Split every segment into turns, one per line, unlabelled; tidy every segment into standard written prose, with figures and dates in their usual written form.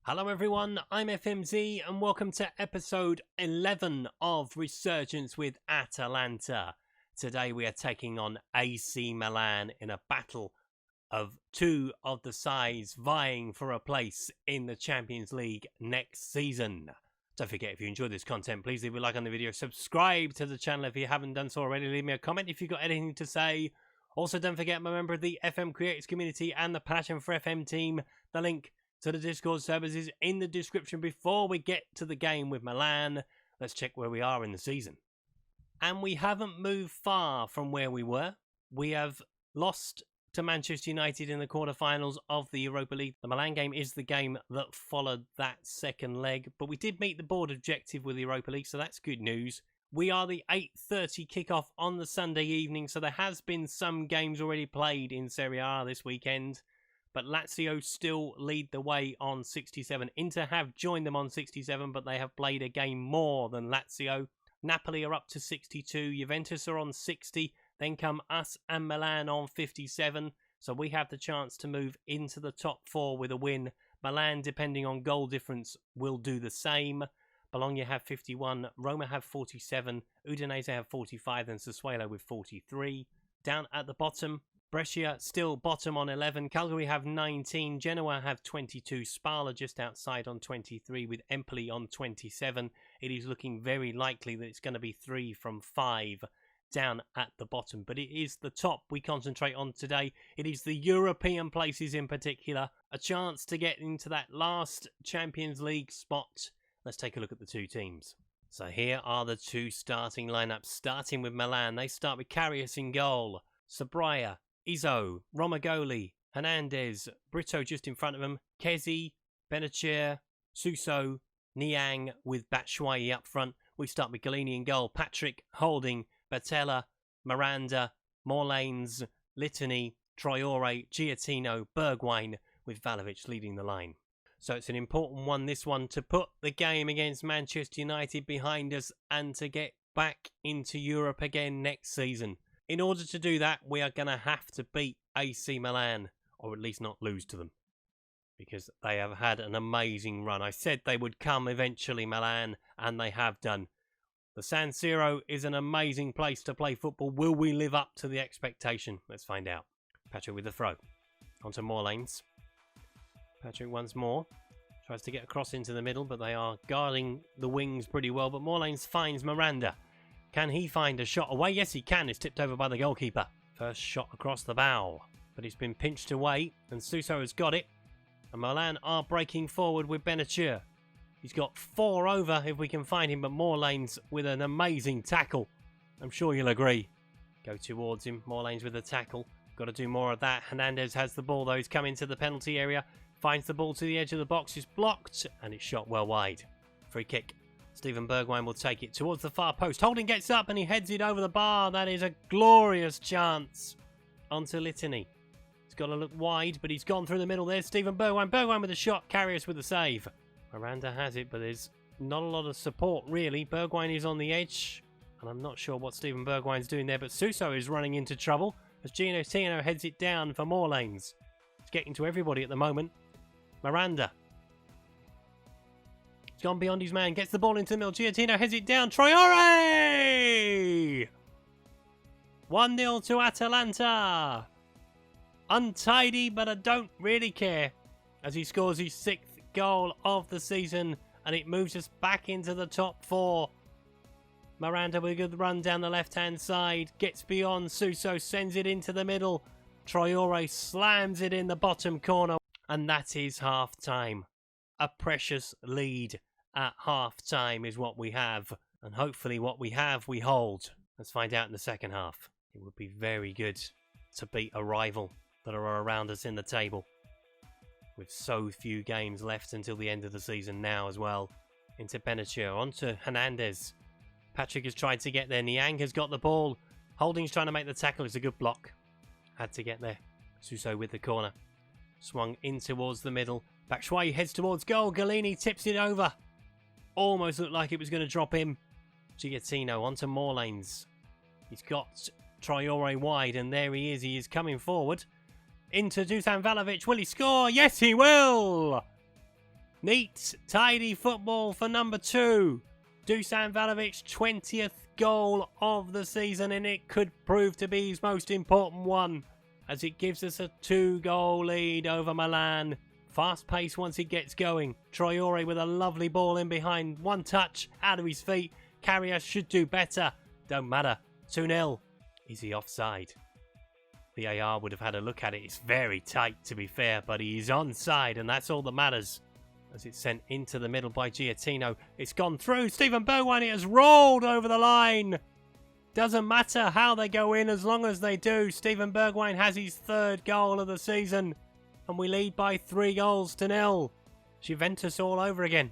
Hello everyone, I'm FMZ and welcome to episode 11 of Resurgence with Atalanta. Today we are taking on AC Milan in a battle of two of the sides vying for a place in the Champions League next season. Don't forget, if you enjoyed this content, please leave a like on the video, subscribe to the channel if you haven't done so already, leave me a comment if you've got anything to say. Also, don't forget, I'm a member of the FM Creators community and the Passion for FM team. The link to the Discord servers is in the description. Before we get to the game with Milan, let's check where we are in the season. And we haven't moved far from where we were. We have lost to Manchester United in the quarterfinals of the Europa League. The Milan game is the game that followed that second leg, but we did meet the board objective with the Europa League, so that's good news. We are the 8:30 kickoff on the Sunday evening, so there has been some games already played in Serie A this weekend. But Lazio still lead the way on 67. Inter have joined them on 67, but they have played a game more than Lazio. Napoli are up to 62. Juventus are on 60. Then come us and Milan on 57. So we have the chance to move into the top four with a win. Milan, depending on goal difference, will do the same. Bologna have 51. Roma have 47. Udinese have 45. And Sassuolo with 43. Down at the bottom, Brescia still bottom on 11. Cagliari have 19. Genoa have 22. Spal just outside on 23 with Empoli on 27. It is looking very likely that it's going to be 3 from 5 down at the bottom. But it is the top we concentrate on today. It is the European places in particular. A chance to get into that last Champions League spot. Let's take a look at the two teams. So here are the two starting lineups. Starting with Milan. They start with Karius in goal. Sabraya, Izzo, Romagoli, Hernandez, Brito just in front of him, Kezi, Benacer, Suso, Niang with Batshuayi up front. We start with Galini in goal, Patrick, Holding, Batella, Miranda, Morlanes, Litany, Traore, Giottino, Bergwijn with Vlahovic leading the line. So it's an important one, this one, to put the game against Manchester United behind us and to get back into Europe again next season. In order to do that, we are going to have to beat AC Milan, or at least not lose to them, because they have had an amazing run. I said they would come eventually, Milan, and they have done. The San Siro is an amazing place to play football. Will we live up to the expectation? Let's find out. Patrick with the throw. Onto Morlanes. Patrick once more. Tries to get across into the middle, but they are guarding the wings pretty well. But Morlanes finds Miranda. Can he find a shot away? Yes, he can. It's tipped over by the goalkeeper. First shot across the bow. But he's been pinched away, and Suso has got it. And Milan are breaking forward with Benacer. He's got 4 over if we can find him, but Morlanes with an amazing tackle. I'm sure you'll agree. Go towards him. Morlanes with a tackle. Got to do more of that. Hernandez has the ball, though. He's come into the penalty area. Finds the ball to the edge of the box. It's blocked, and it's shot well wide. Free kick. Steven Bergwijn will take it towards the far post. Holding gets up and he heads it over the bar. That is a glorious chance. Onto Litany. He's got to look wide, but he's gone through the middle there. Steven Bergwijn. Bergwijn with a shot. Karius with a save. Miranda has it, but there's not a lot of support, really. Bergwijn is on the edge, and I'm not sure what Steven Bergwijn's doing there, but Suso is running into trouble as Giottino heads it down for Morlanes. It's getting to everybody at the moment. Miranda. He's gone beyond his man, gets the ball into the middle. Giottino heads it down. Traore! 1-0 to Atalanta. Untidy, but I don't really care as he scores his 6th goal of the season and it moves us back into the top 4. Miranda with a good run down the left-hand side. Gets beyond. Suso sends it into the middle. Traore slams it in the bottom corner. And that is half-time. A precious lead at half-time is what we have. And hopefully what we have, we hold. Let's find out in the second half. It would be very good to beat a rival that are around us in the table. With so few games left until the end of the season now as well. Into Benacer, onto Hernandez. Patrick has tried to get there. Niang has got the ball. Holding's trying to make the tackle. It's a good block. Had to get there. Suso with the corner. Swung in towards the middle. Batshuayi heads towards goal. Galini tips it over. Almost looked like it was going to drop in. Giottino onto Morlanes. He's got Traore wide, and there he is. He is coming forward. Into Dusan Vlahovic. Will he score? Yes, he will! Neat, tidy football for number 2. Dusan Vlahovic's 20th goal of the season, and it could prove to be his most important one, as it gives us a 2-goal lead over Milan. Fast pace once he gets going. Traore with a lovely ball in behind. One touch out of his feet. Carrier should do better. Don't matter. 2-0. Is he offside? VAR would have had a look at it. It's very tight, to be fair, but he is onside, and that's all that matters. As it's sent into the middle by Giottino. It's gone through. Steven Bergwijn, it has rolled over the line. Doesn't matter how they go in as long as they do. Steven Bergwijn has his 3rd goal of the season. And we lead by 3-0. Juventus all over again.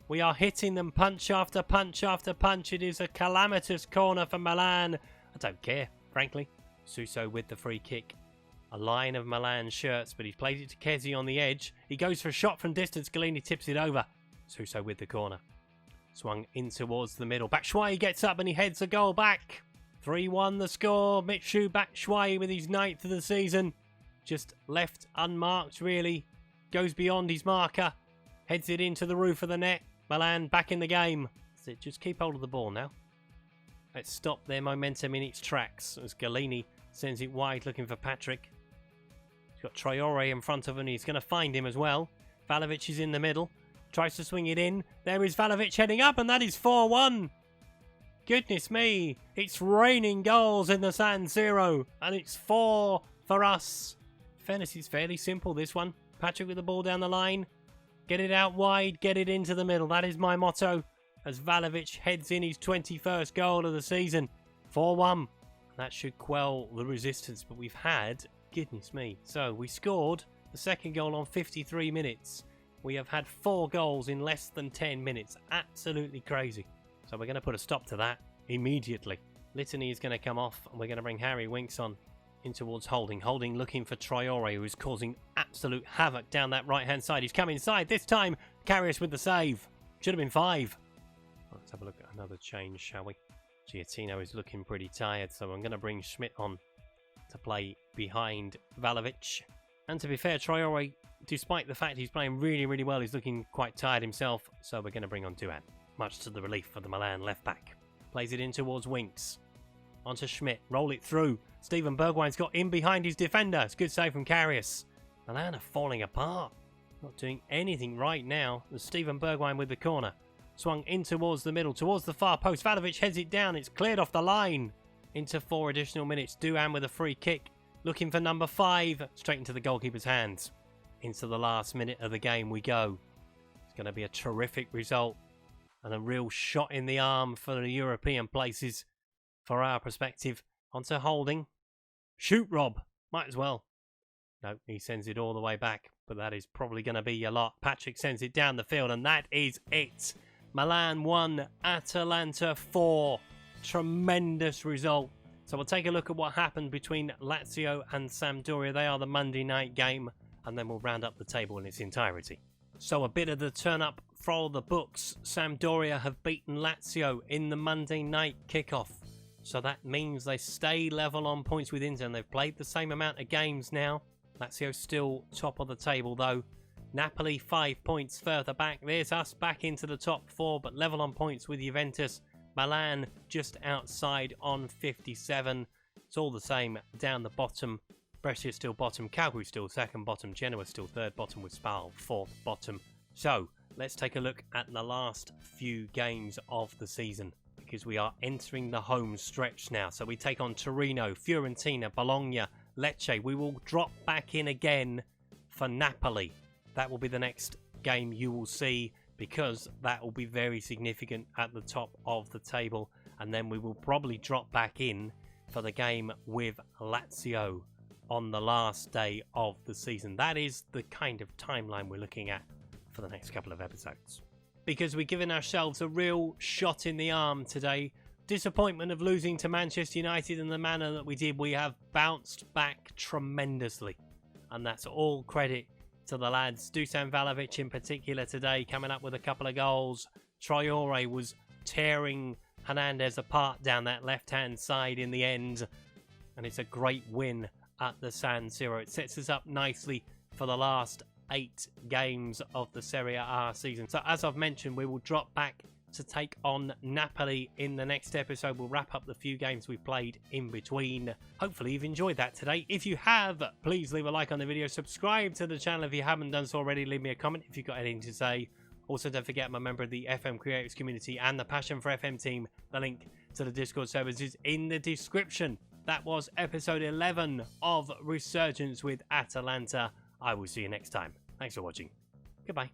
We are hitting them punch after punch after punch. It is a calamitous corner for Milan. I don't care, frankly. Suso with the free kick. A line of Milan shirts, but he's played it to Kessie on the edge. He goes for a shot from distance. Galini tips it over. Suso with the corner. Swung in towards the middle. Batshuayi gets up and he heads the goal back. 3-1 the score. Michy Batshuayi with his 9th of the season. Just left unmarked, really. Goes beyond his marker. Heads it into the roof of the net. Milan back in the game. So just keep hold of the ball now. Let's stop their momentum in its tracks as Galini sends it wide looking for Patrick. He's got Traore in front of him. He's going to find him as well. Vlahovic is in the middle. Tries to swing it in. There is Vlahovic heading up, and that is 4-1. Goodness me. It's raining goals in the San Siro, and it's 4 for us. Fairness is fairly simple, this one. Patrick with the ball down the line. Get it out wide, get it into the middle. That is my motto as Vlahovic heads in his 21st goal of the season. 4-1. That should quell the resistance, but we've had, goodness me. So we scored the 2nd goal on 53 minutes. We have had 4 goals in less than 10 minutes. Absolutely crazy. So we're going to put a stop to that immediately. Litany is going to come off, and we're going to bring Harry Winks on in towards Holding. Holding looking for Traore, who is causing absolute havoc down that right-hand side. He's come inside. This time, Karius with the save. Should have been 5. Let's have a look at another change, shall we? Giottino is looking pretty tired, so I'm going to bring Schmidt on to play behind Vlahovic. And to be fair, Traore, despite the fact he's playing really, really well, he's looking quite tired himself, so we're going to bring on Duan, much to the relief of the Milan left-back. Plays it in towards Winks. Onto Schmidt. Roll it through. Steven Bergwijn's got in behind his defender. It's a good save from Karius. Milan are falling apart. Not doing anything right now. There's Steven Bergwijn with the corner. Swung in towards the middle, towards the far post. Vlahovic heads it down. It's cleared off the line. Into 4 additional minutes. Duan with a free kick. Looking for number 5. Straight into the goalkeeper's hands. Into the last minute of the game we go. It's going to be a terrific result. And a real shot in the arm for the European places. For our perspective. Onto Holding. Shoot, Rob. Might as well. No, he sends it all the way back. But that is probably going to be a lot. Patrick sends it down the field. And that is it. Milan 1, Atalanta 4. Tremendous result. So we'll take a look at what happened between Lazio and Sampdoria. They are the Monday night game. And then we'll round up the table in its entirety. So a bit of the turn up for the books. Sampdoria have beaten Lazio in the Monday night kickoff. So that means they stay level on points with Inter. And they've played the same amount of games now. Lazio still top of the table though. Napoli 5 points further back. There's us back into the top 4, but level on points with Juventus. Milan just outside on 57. It's all the same down the bottom. Brescia still bottom. Cagliari still second bottom. Genoa still third bottom with Spal fourth bottom. So let's take a look at the last few games of the season, because we are entering the home stretch now. So we take on Torino, Fiorentina, Bologna, Lecce. We will drop back in again for Napoli. That will be the next game you will see, because that will be very significant at the top of the table. And then we will probably drop back in for the game with Lazio on the last day of the season. That is the kind of timeline we're looking at for the next couple of episodes, because we're giving ourselves a real shot in the arm today. Disappointment of losing to Manchester United in the manner that we did. We have bounced back tremendously, and that's all credit to the lads. Dusan Vlahovic in particular today, coming up with a couple of goals. Traore was tearing Hernandez apart down that left-hand side in the end, and it's a great win at the San Siro. It sets us up nicely for the last 8 games of the Serie A season. So as I've mentioned, we will drop back to take on Napoli in the next episode. We'll wrap up the few games we played in between. Hopefully you've enjoyed that today. If you have, please leave a like on the video, subscribe to the channel if you haven't done so already, leave me a comment if you've got anything to say. Also, don't forget I'm a member of the FM Creators community and the Passion for FM team. The link to the Discord servers is in the description. That was episode 11 of Resurgence with Atalanta. I will see you next time. Thanks for watching. Goodbye.